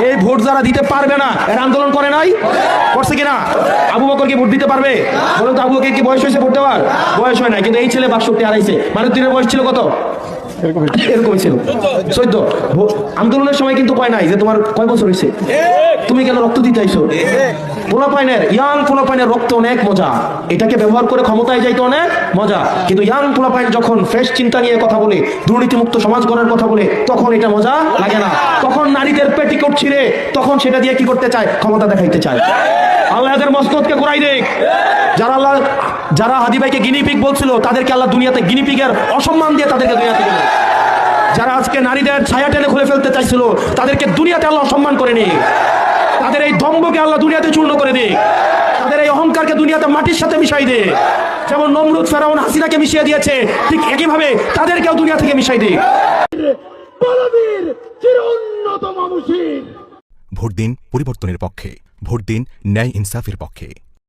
এই ভোট যারা দিতে পারবে না এর আন্দোলন করে নাই, করছে কিনা? আবু বকর কি ভোট দিতে পারবে? বলুন তো, আবু বকর কি বয়স হয়েছে ভোট দেওয়ার? বয়স হয় না, কিন্তু এই ছেলে বাকশক্তি হারাইছে। মারুদ্দিনের বয়স ছিল কত? এরকম ছিল 14। আন্দোলনের সময় কিন্তু কয় নাই যে তোমার কয় বছর হয়েছে, তুমি কেন রক্ত দিতে আইছো। পোলাপাইনের, ইয়াং পোলাপাইনের রক্ত অনেক মজা, এটাকে ব্যবহার করে ক্ষমতায় যাইতে অনেক মজা। কিন্তু ইয়াং পোলাপাইন যখন ফ্রেশ চিন্তা নিয়ে কথা বলে, দুর্নীতিমুক্ত সমাজ গড়ার কথা বলে, তখন এটা মজা লাগে না। তখন নারীদের পেটিকোট ছিঁড়ে তখন সেটা দিয়ে কি করতে চায়? ক্ষমতা দেখাইতে চায়। আল্লাহ এদের মস্তকে ঘুরাই দেখ। যারা হাদি ভাইকে গিনিপিগ বলছিল, তাদেরকে আল্লাহ দুনিয়াতে গিনিপিগের অসম্মান দিয়ে তাদেরকে দুনিয়াতে গেল। যারা আজকে নারীদের ছায়া টেনে খুলে ফেলতে চাইছিল, তাদেরকে দুনিয়াতে আল্লাহ অসম্মান করে নি। তাদের এই দম্ভকে আল্লাহ দুনিয়াতে চূর্ণ করে দে। তাদের এই অহংকারকে দুনিয়াতে মাটির সাথে মিশাই দে। যেমন নমরুদ, ফেরাউন, হাসিনাকে মিশিয়ে দিয়েছে, ঠিক একইভাবে তাদেরকেও দুনিয়া থেকে মিশাই দে। ভোট দিন পরিবর্তনের পক্ষে, ভোট দিন ন্যায় ইনসাফের পক্ষে।